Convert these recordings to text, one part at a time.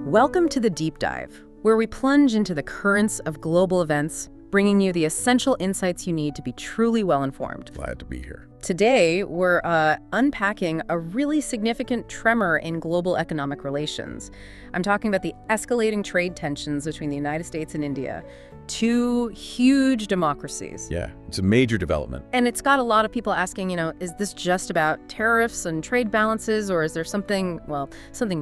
Welcome to the Deep Dive, where we plunge into the currents of global events, bringing you the essential insights you need to be truly well-informed. Glad to be here. Today, we're unpacking a really significant tremor in global economic relations. I'm talking about the escalating trade tensions between the United States and India, two huge democracies. Yeah, it's a major development. And it's got a lot of people asking, is this just about tariffs and trade balances, or is there something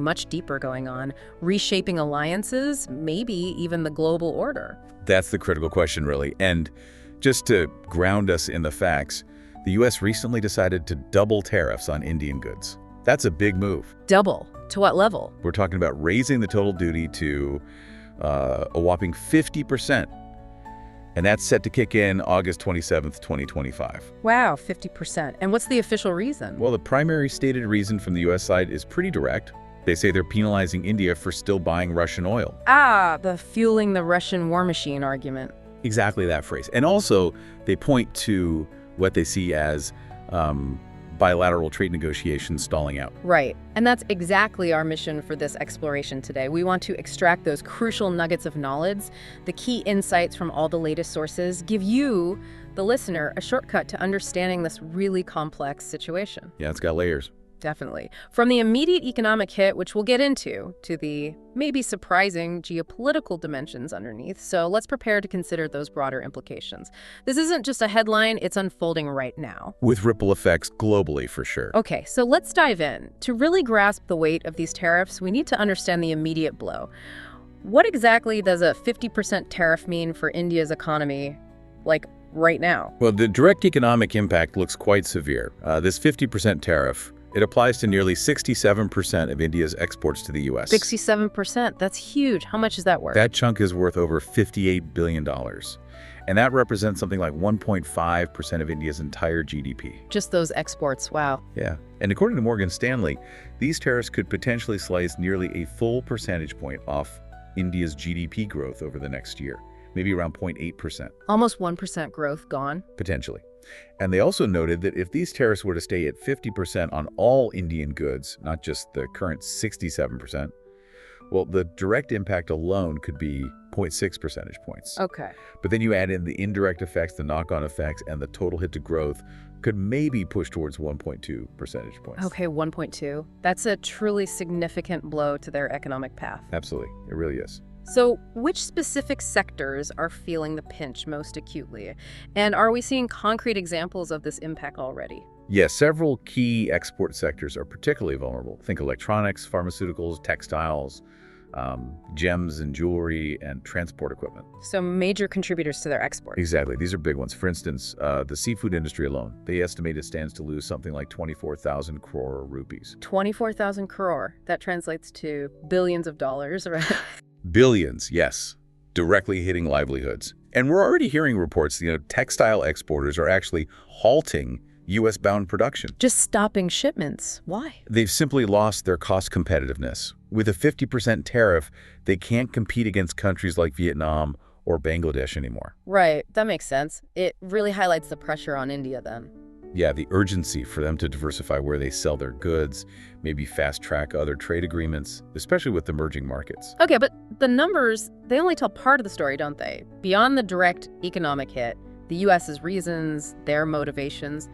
much deeper going on, reshaping alliances, maybe even the global order? That's the critical question, really. And just to ground us in the facts, the U.S. recently decided to double tariffs on Indian goods. That's a big move. Double? To what level? We're talking about raising the total duty to a whopping 50%. And that's set to kick in August 27th, 2025. Wow, 50%. And what's the official reason? Well, the primary stated reason from the U.S. side is pretty direct. They say they're penalizing India for still buying Russian oil. Ah, the fueling the Russian war machine argument. Exactly that phrase. And also, they point to what they see as bilateral trade negotiations stalling out. Right. And that's exactly our mission for this exploration today. We want to extract those crucial nuggets of knowledge, the key insights from all the latest sources, give you, the listener, a shortcut to understanding this really complex situation. Yeah, it's got layers. Definitely. From the immediate economic hit, which we'll get into, to the maybe surprising geopolitical dimensions underneath. So let's prepare to consider those broader implications. This isn't just a headline, it's unfolding right now. With ripple effects globally, for sure. Okay, so let's dive in. To really grasp the weight of these tariffs, we need to understand the immediate blow. What exactly does a 50% tariff mean for India's economy, like right now? Well, the direct economic impact looks quite severe. This 50% tariff, it applies to nearly 67% of India's exports to the U.S. 67%, that's huge. How much is that worth? That chunk is worth over $58 billion. And that represents something like 1.5% of India's entire GDP. Just those exports, wow. Yeah. And according to Morgan Stanley, these tariffs could potentially slice nearly a full percentage point off India's GDP growth over the next year, maybe around 0.8%. Almost 1% growth gone? Potentially. And they also noted that if these tariffs were to stay at 50% on all Indian goods, not just the current 67%, well, the direct impact alone could be 0.6 percentage points. Okay. But then you add in the indirect effects, the knock-on effects, and the total hit to growth could maybe push towards 1.2 percentage points. Okay, 1.2. That's a truly significant blow to their economic path. Absolutely. It really is. So which specific sectors are feeling the pinch most acutely? And are we seeing concrete examples of this impact already? Yes, several key export sectors are particularly vulnerable. Think electronics, pharmaceuticals, textiles, gems and jewelry, and transport equipment. So major contributors to their export. Exactly. These are big ones. For instance, the seafood industry alone, they estimate it stands to lose something like 24,000 crore rupees. 24,000 crore. That translates to billions of dollars, right? Billions, yes, directly hitting livelihoods. And we're already hearing reports, textile exporters are actually halting U.S.-bound production. Just stopping shipments. Why? They've simply lost their cost competitiveness. With a 50% tariff, they can't compete against countries like Vietnam or Bangladesh anymore. Right, that makes sense. It really highlights the pressure on India then. Yeah, the urgency for them to diversify where they sell their goods, maybe fast-track other trade agreements, especially with emerging markets. Okay, but the numbers, they only tell part of the story, don't they? Beyond the direct economic hit, the U.S.'s reasons, their motivations,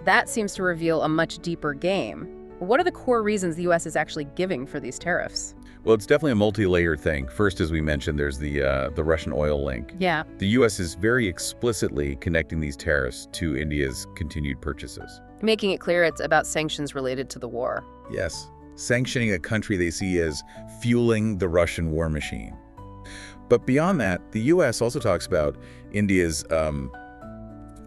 that seems to reveal a much deeper game. What are the core reasons the U.S. is actually giving for these tariffs? Well, it's definitely a multi-layered thing. First, as we mentioned, there's the Russian oil link. Yeah. The U.S. is very explicitly connecting these tariffs to India's continued purchases. Making it clear it's about sanctions related to the war. Yes, sanctioning a country they see as fueling the Russian war machine. But beyond that, the U.S. also talks about India's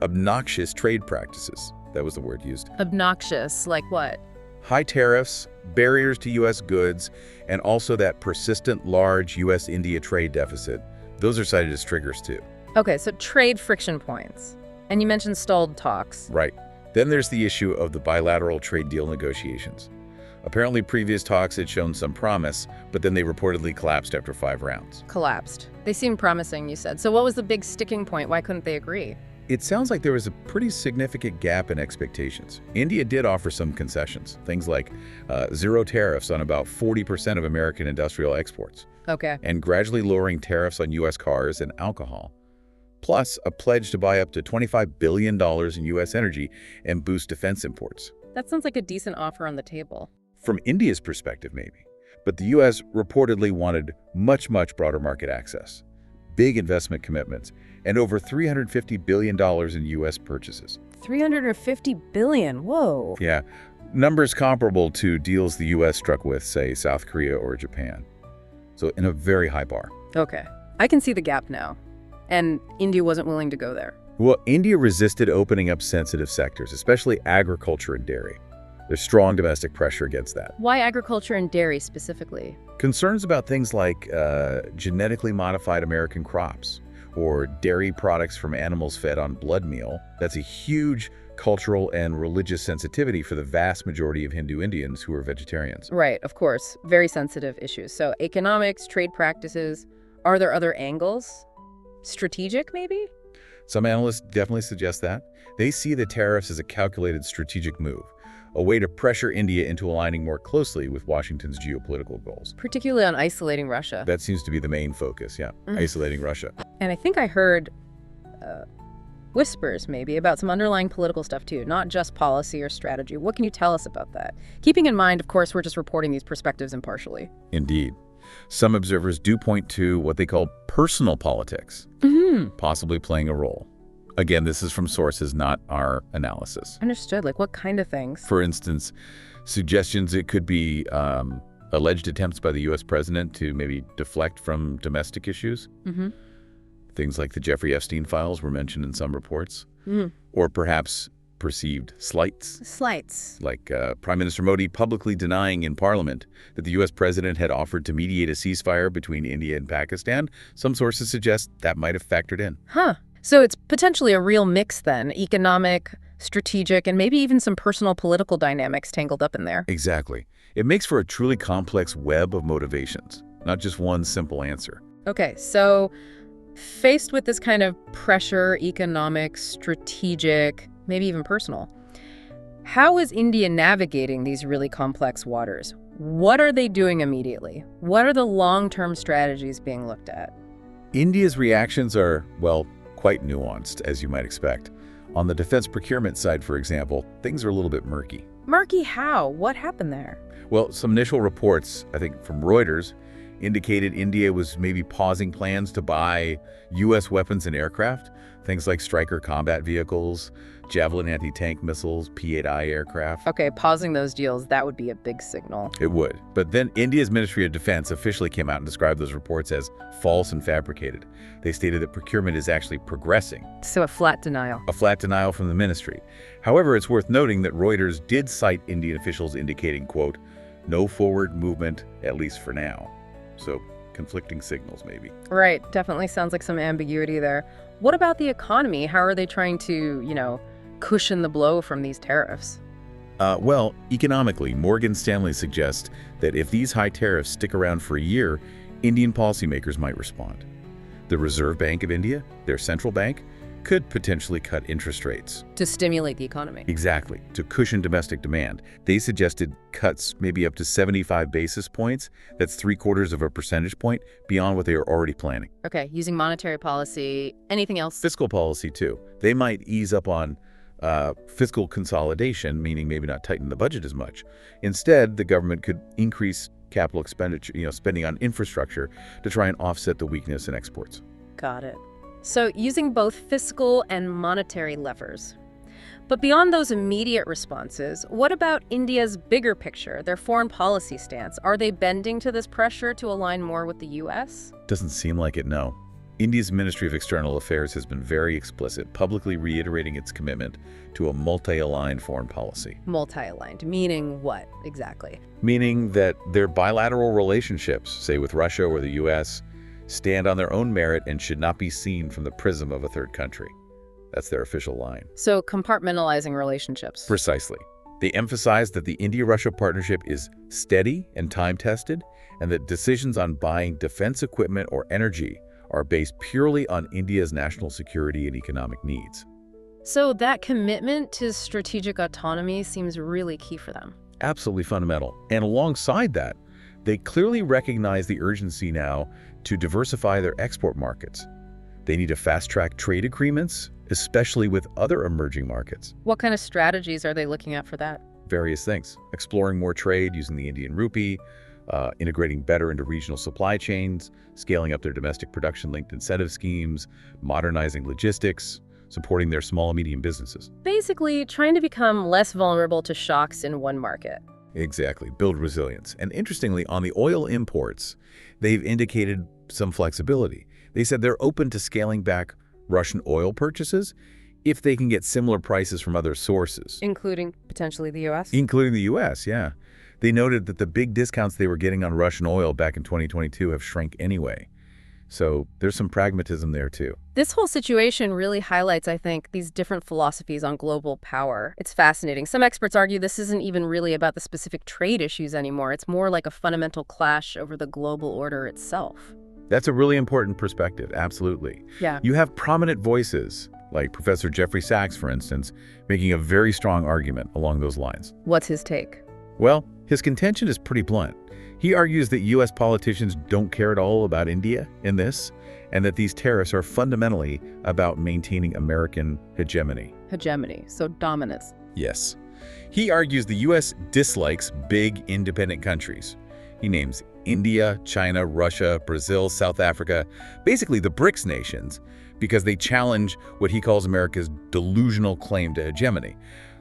obnoxious trade practices. That was the word used. Obnoxious, like what? High tariffs, barriers to U.S. goods, and also that persistent large U.S.-India trade deficit. Those are cited as triggers too. Okay, so trade friction points. And you mentioned stalled talks. Right. Then there's the issue of the bilateral trade deal negotiations. Apparently previous talks had shown some promise, but then they reportedly collapsed after 5 rounds. Collapsed. They seemed promising, you said. So what was the big sticking point? Why couldn't they agree? It sounds like there was a pretty significant gap in expectations. India did offer some concessions, things like zero tariffs on about 40% of American industrial exports, Okay. and gradually lowering tariffs on U.S. cars and alcohol, plus a pledge to buy up to $25 billion in U.S. energy and boost defense imports. That sounds like a decent offer on the table. From India's perspective, maybe. But the U.S. reportedly wanted much, much broader market access, big investment commitments, and over $350 billion in U.S. purchases. $350 billion, whoa. Yeah, numbers comparable to deals the U.S. struck with, say, South Korea or Japan. So in a very high bar. Okay, I can see the gap now. And India wasn't willing to go there. Well, India resisted opening up sensitive sectors, especially agriculture and dairy. There's strong domestic pressure against that. Why agriculture and dairy specifically? Concerns about things like genetically modified American crops or dairy products from animals fed on blood meal. That's a huge cultural and religious sensitivity for the vast majority of Hindu Indians who are vegetarians. Right, of course. Very sensitive issues. So economics, trade practices, are there other angles? Strategic, maybe? Some analysts definitely suggest that. They see the tariffs as a calculated strategic move, a way to pressure India into aligning more closely with Washington's geopolitical goals. Particularly on isolating Russia. That seems to be the main focus, yeah, isolating Russia. And I think I heard whispers, maybe, about some underlying political stuff, too, not just policy or strategy. What can you tell us about that? Keeping in mind, of course, we're just reporting these perspectives impartially. Indeed. Some observers do point to what they call personal politics, possibly playing a role. Again, this is from sources, not our analysis. Understood. Like what kind of things? For instance, suggestions it could be alleged attempts by the U.S. president to maybe deflect from domestic issues. Things like the Jeffrey Epstein files were mentioned in some reports. Or perhaps perceived slights. Like Prime Minister Modi publicly denying in Parliament that the U.S. president had offered to mediate a ceasefire between India and Pakistan. Some sources suggest that might have factored in. So it's potentially a real mix then, economic, strategic, and maybe even some personal political dynamics tangled up in there. Exactly. It makes for a truly complex web of motivations, not just one simple answer. Okay, so faced with this kind of pressure, economic, strategic, maybe even personal, how is India navigating these really complex waters? What are they doing immediately? What are the long-term strategies being looked at? India's reactions are, well, quite nuanced, as you might expect. On the defense procurement side, for example, things are a little bit murky. Murky how? What happened there? Well, some initial reports, I think from Reuters, indicated India was maybe pausing plans to buy U.S. weapons and aircraft, things like Stryker combat vehicles, Javelin anti-tank missiles, P-8I aircraft. Okay, pausing those deals, that would be a big signal. It would. But then India's Ministry of Defense officially came out and described those reports as false and fabricated. They stated that procurement is actually progressing. So a flat denial. A flat denial from the ministry. However, it's worth noting that Reuters did cite Indian officials indicating, quote, no forward movement, at least for now. So conflicting signals, maybe. Right, definitely sounds like some ambiguity there. What about the economy? How are they trying to, cushion the blow from these tariffs? Well, economically, Morgan Stanley suggests that if these high tariffs stick around for a year, Indian policymakers might respond. The Reserve Bank of India, their central bank, could potentially cut interest rates. To stimulate the economy. Exactly, to cushion domestic demand. They suggested cuts maybe up to 75 basis points. That's 3/4 of a percentage point beyond what they are already planning. Okay, using monetary policy. Anything else? Fiscal policy, too. They might ease up on fiscal consolidation, meaning maybe not tighten the budget as much. Instead, the government could increase capital expenditure, spending on infrastructure to try and offset the weakness in exports. Got it. So using both fiscal and monetary levers. But beyond those immediate responses, what about India's bigger picture, their foreign policy stance? Are they bending to this pressure to align more with the U.S.? Doesn't seem like it, no. India's Ministry of External Affairs has been very explicit, publicly reiterating its commitment to a multi-aligned foreign policy. Multi-aligned, meaning what exactly? Meaning that their bilateral relationships, say with Russia or the U.S., stand on their own merit and should not be seen from the prism of a third country. That's their official line. So compartmentalizing relationships. Precisely. They emphasize that the India-Russia partnership is steady and time-tested, and that decisions on buying defense equipment or energy are based purely on India's national security and economic needs. So that commitment to strategic autonomy seems really key for them. Absolutely fundamental. And alongside that, they clearly recognize the urgency now to diversify their export markets. They need to fast-track trade agreements, especially with other emerging markets. What kind of strategies are they looking at for that? Various things. Exploring more trade using the Indian rupee, integrating better into regional supply chains, scaling up their domestic production-linked incentive schemes, modernizing logistics, supporting their small and medium businesses. Basically, trying to become less vulnerable to shocks in one market. Exactly. Build resilience. And interestingly, on the oil imports, they've indicated some flexibility. They said they're open to scaling back Russian oil purchases if they can get similar prices from other sources. Including potentially the U.S.? Including the U.S., yeah. They noted that the big discounts they were getting on Russian oil back in 2022 have shrank anyway. So there's some pragmatism there too. This whole situation really highlights, I think, these different philosophies on global power. It's fascinating. Some experts argue this isn't even really about the specific trade issues anymore. It's more like a fundamental clash over the global order itself. That's a really important perspective, absolutely. Yeah. You have prominent voices, like Professor Jeffrey Sachs, for instance, making a very strong argument along those lines. What's his take? Well, his contention is pretty blunt. He argues that U.S. politicians don't care at all about India in this, and that these tariffs are fundamentally about maintaining American hegemony. Hegemony, so dominance. Yes. He argues the U.S. dislikes big, independent countries. He names India, China, Russia, Brazil, South Africa, basically the BRICS nations, because they challenge what he calls America's delusional claim to hegemony.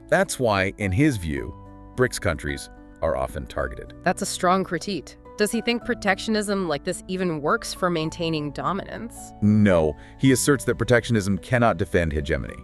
That's why, in his view, BRICS countries are often targeted. That's a strong critique. Does he think protectionism like this even works for maintaining dominance? No, he asserts that protectionism cannot defend hegemony.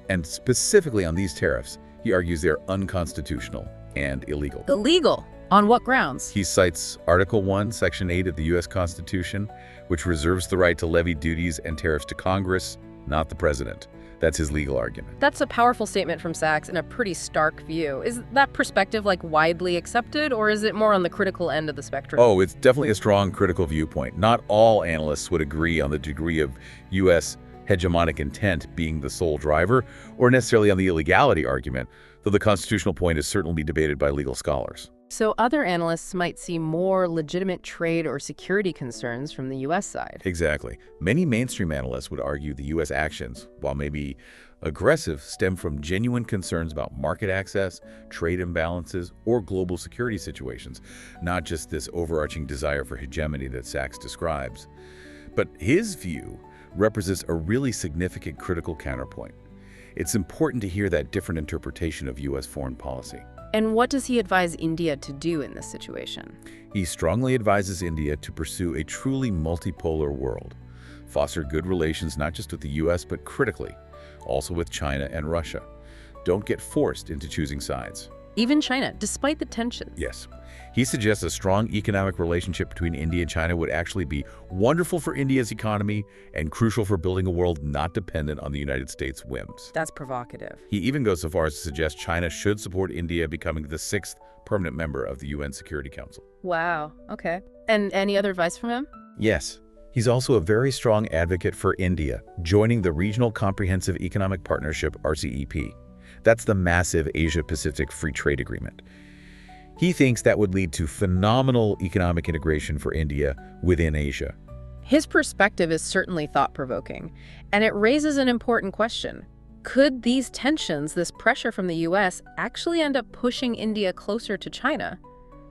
And specifically on these tariffs, he argues they're unconstitutional and illegal. Illegal? On what grounds? He cites Article 1, Section 8 of the U.S. Constitution, which reserves the right to levy duties and tariffs to Congress, not the president. That's his legal argument. That's a powerful statement from Sachs and a pretty stark view. Is that perspective widely accepted, or is it more on the critical end of the spectrum? Oh, it's definitely a strong critical viewpoint. Not all analysts would agree on the degree of U.S. hegemonic intent being the sole driver, or necessarily on the illegality argument, though the constitutional point is certainly debated by legal scholars. So other analysts might see more legitimate trade or security concerns from the U.S. side. Exactly. Many mainstream analysts would argue the U.S. actions, while maybe aggressive, stem from genuine concerns about market access, trade imbalances, or global security situations, not just this overarching desire for hegemony that Sachs describes. But his view represents a really significant critical counterpoint. It's important to hear that different interpretation of U.S. foreign policy. And what does he advise India to do in this situation? He strongly advises India to pursue a truly multipolar world, foster good relations not just with the U.S. but critically, also with China and Russia. Don't get forced into choosing sides. Even China, despite the tensions. Yes. He suggests a strong economic relationship between India and China would actually be wonderful for India's economy and crucial for building a world not dependent on the United States' whims. That's provocative. He even goes so far as to suggest China should support India becoming the 6th permanent member of the UN Security Council. Wow, okay. And any other advice from him? Yes. He's also a very strong advocate for India joining the Regional Comprehensive Economic Partnership, RCEP. That's the massive Asia-Pacific Free Trade Agreement. He thinks that would lead to phenomenal economic integration for India within Asia. His perspective is certainly thought-provoking, and it raises an important question. Could these tensions, this pressure from the U.S., actually end up pushing India closer to China?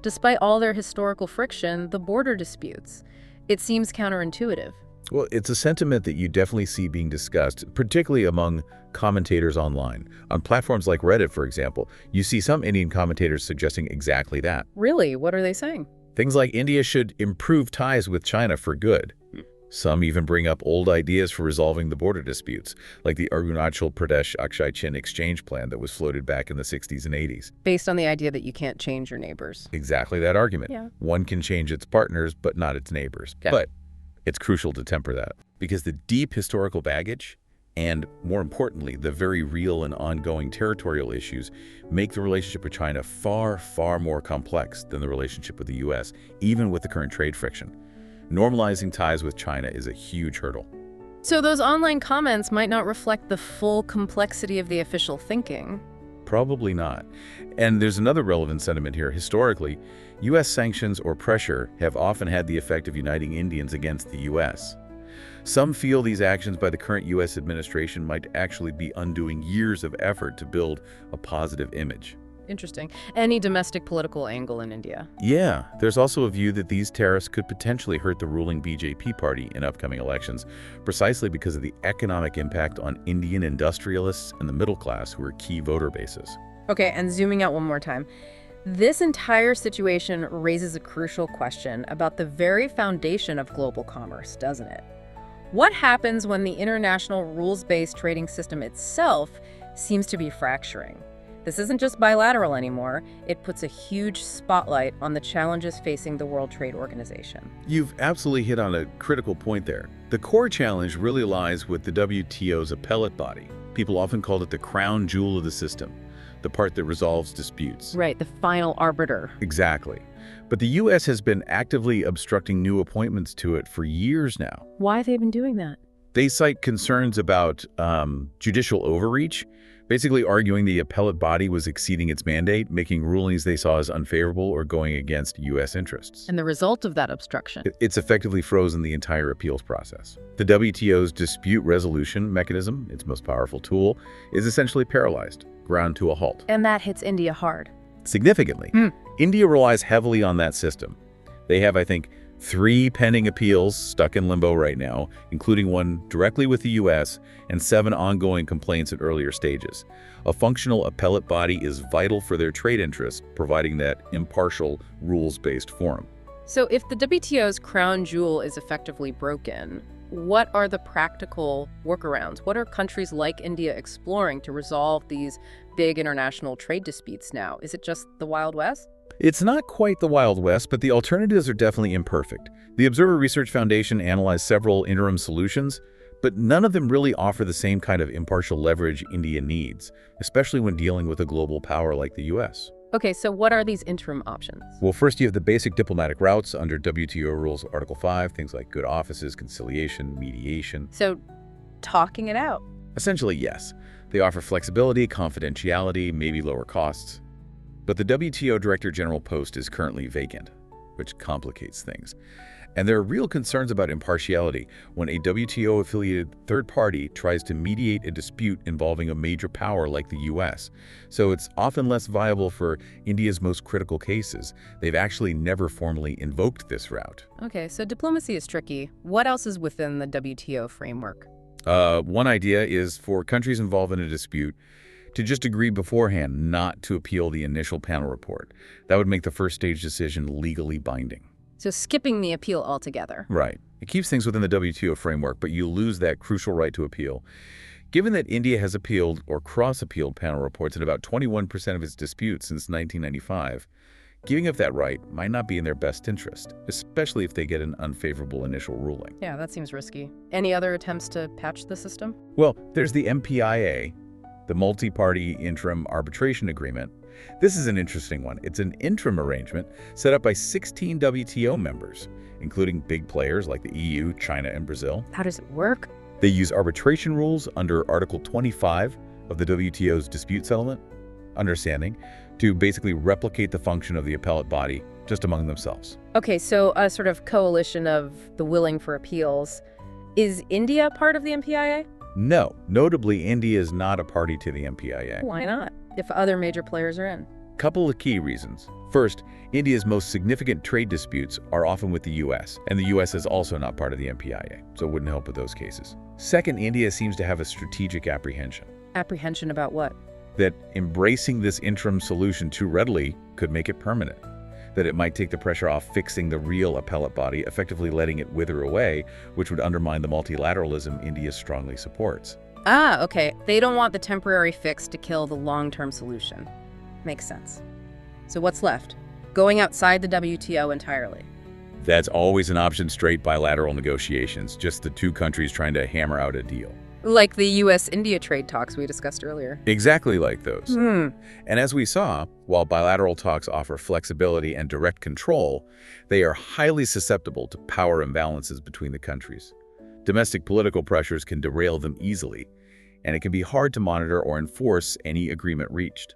Despite all their historical friction, the border disputes, it seems counterintuitive. Well, it's a sentiment that you definitely see being discussed, particularly among commentators online. On platforms like Reddit, for example, you see some Indian commentators suggesting exactly that. Really? What are they saying? Things like India should improve ties with China for good. Some even bring up old ideas for resolving the border disputes, like the Arunachal Pradesh-Akshay Chin exchange plan that was floated back in the 60s and 80s. Based on the idea that you can't change your neighbors. Exactly that argument. Yeah. One can change its partners, but not its neighbors. Yeah. But it's crucial to temper that, because the deep historical baggage and, more importantly, the very real and ongoing territorial issues make the relationship with China far, far more complex than the relationship with the U.S., even with the current trade friction. Normalizing ties with China is a huge hurdle. So those online comments might not reflect the full complexity of the official thinking. Probably not. And there's another relevant sentiment here. Historically, U.S. sanctions or pressure have often had the effect of uniting Indians against the U.S. Some feel these actions by the current U.S. administration might actually be undoing years of effort to build a positive image. Interesting. Any domestic political angle in India? Yeah, there's also a view that these tariffs could potentially hurt the ruling BJP party in upcoming elections, precisely because of the economic impact on Indian industrialists and the middle class, who are key voter bases. Okay, and zooming out one more time. This entire situation raises a crucial question about the very foundation of global commerce, doesn't it? What happens when the international rules-based trading system itself seems to be fracturing? This isn't just bilateral anymore. It puts a huge spotlight on the challenges facing the World Trade Organization. You've absolutely hit on a critical point there. The core challenge really lies with the WTO's appellate body. People often call it the crown jewel of the system, the part that resolves disputes. Right, the final arbiter. Exactly. But the U.S. has been actively obstructing new appointments to it for years now. Why have they been doing that? They cite concerns about judicial overreach, basically arguing the appellate body was exceeding its mandate, making rulings they saw as unfavorable or going against U.S. interests. And the result of that obstruction? It's effectively frozen the entire appeals process. The WTO's dispute resolution mechanism, its most powerful tool, is essentially paralyzed, ground to a halt. And that hits India hard. Significantly. India relies heavily on that system. They have, I think, 3 pending appeals stuck in limbo right now, including one directly with the U.S. and 7 ongoing complaints at earlier stages. A functional appellate body is vital for their trade interests, providing that impartial, rules-based forum. So if the WTO's crown jewel is effectively broken, what are the practical workarounds? What are countries like India exploring to resolve these big international trade disputes now? Is it just the Wild West? It's not quite the Wild West, but the alternatives are definitely imperfect. The Observer Research Foundation analyzed several interim solutions, but none of them really offer the same kind of impartial leverage India needs, especially when dealing with a global power like the U.S. Okay, so what are these interim options? Well, first you have the basic diplomatic routes under WTO Rules Article 5, things like good offices, conciliation, mediation. So talking it out. Essentially, yes. They offer flexibility, confidentiality, maybe lower costs. But the WTO Director General post is currently vacant, which complicates things. And there are real concerns about impartiality when a WTO-affiliated third party tries to mediate a dispute involving a major power like the U.S. So it's often less viable for India's most critical cases. They've actually never formally invoked this route. Okay, so diplomacy is tricky. What else is within the WTO framework? One idea is for countries involved in a dispute to just agree beforehand not to appeal the initial panel report. That would make the first stage decision legally binding. So skipping the appeal altogether. Right. It keeps things within the WTO framework, but you lose that crucial right to appeal. Given that India has appealed or cross-appealed panel reports in about 21% of its disputes since 1995, giving up that right might not be in their best interest, especially if they get an unfavorable initial ruling. Yeah, that seems risky. Any other attempts to patch the system? Well, there's the MPIA, the Multi-Party Interim Arbitration Agreement. This is an interesting one. It's an interim arrangement set up by 16 WTO members, including big players like the EU, China, and Brazil. How does it work? They use arbitration rules under Article 25 of the WTO's dispute settlement understanding to basically replicate the function of the appellate body just among themselves. Okay, so a sort of coalition of the willing for appeals. Is India part of the MPIA? No. Notably, India is not a party to the MPIA. Why not, if other major players are in? Couple of key reasons. First, India's most significant trade disputes are often with the U.S., and the U.S. is also not part of the MPIA, so it wouldn't help with those cases. Second, India seems to have a strategic apprehension. Apprehension about what? That embracing this interim solution too readily could make it permanent. That it might take the pressure off fixing the real appellate body, effectively letting it wither away, which would undermine the multilateralism India strongly supports. Ah, okay. They don't want the temporary fix to kill the long-term solution. Makes sense. So what's left? Going outside the WTO entirely. That's always an option, straight bilateral negotiations, just the two countries trying to hammer out a deal. Like the U.S.-India trade talks we discussed earlier. Exactly like those. And as we saw, while bilateral talks offer flexibility and direct control, they are highly susceptible to power imbalances between the countries. Domestic political pressures can derail them easily, and it can be hard to monitor or enforce any agreement reached.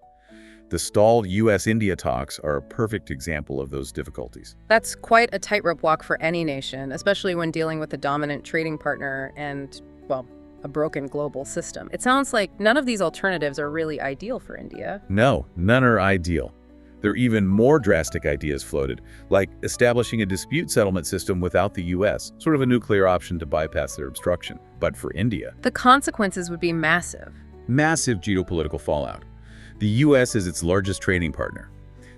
The stalled U.S.-India talks are a perfect example of those difficulties. That's quite a tightrope walk for any nation, especially when dealing with a dominant trading partner and, well, a broken global system. It sounds like none of these alternatives are really ideal for India. No, none are ideal. There are even more drastic ideas floated, like establishing a dispute settlement system without the U.S., sort of a nuclear option to bypass their obstruction. But for India, The consequences would be massive. massive geopolitical fallout. The U.S. is its largest trading partner.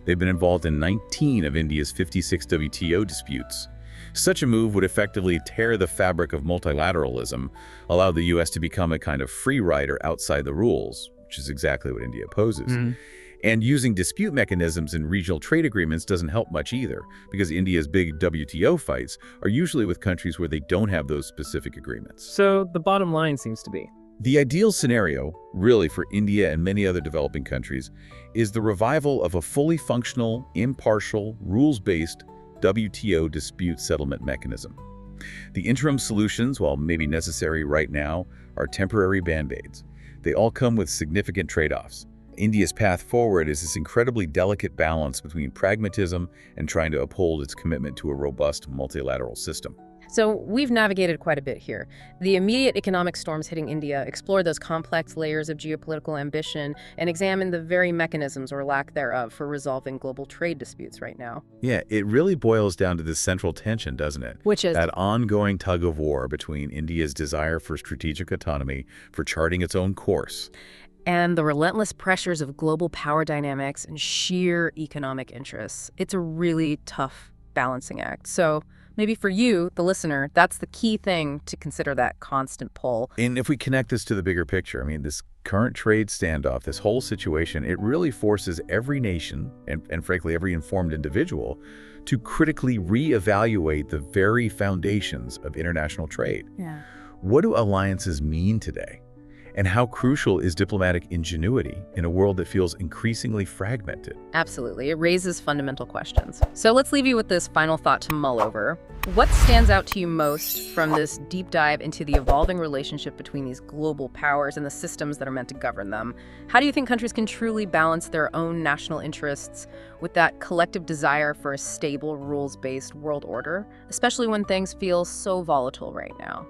They've been involved in 19 of India's 56 WTO disputes. Such a move would effectively tear the fabric of multilateralism, allow the U.S. to become a kind of free rider outside the rules, which is exactly what India opposes. And using dispute mechanisms in regional trade agreements doesn't help much either, because India's big WTO fights are usually with countries where they don't have those specific agreements. So the bottom line seems to be, The ideal scenario, really for India and many other developing countries, is the revival of a fully functional, impartial, rules-based WTO dispute settlement mechanism. The interim solutions, while maybe necessary right now, are temporary band-aids. They all come with significant trade-offs. India's path forward is this incredibly delicate balance between pragmatism and trying to uphold its commitment to a robust multilateral system. So we've navigated quite a bit here. The immediate economic storms hitting India explored those complex layers of geopolitical ambition and examined the very mechanisms or lack thereof for resolving global trade disputes right now. Yeah, it really boils down to this central tension, doesn't it? Which is That ongoing tug of war between India's desire for strategic autonomy, for charting its own course, and the relentless pressures of global power dynamics and sheer economic interests. It's a really tough balancing act. So maybe for you, the listener, that's the key thing to consider, that constant pull. And if we connect this to the bigger picture, I mean, this current trade standoff, this whole situation, it really forces every nation and frankly, every informed individual to critically reevaluate the very foundations of international trade. Yeah. What do alliances mean today? And how crucial is diplomatic ingenuity in a world that feels increasingly fragmented? Absolutely. It raises fundamental questions. So let's leave you with this final thought to mull over. What stands out to you most from this deep dive into the evolving relationship between these global powers and the systems that are meant to govern them? How do you think countries can truly balance their own national interests with that collective desire for a stable, rules-based world order, especially when things feel so volatile right now?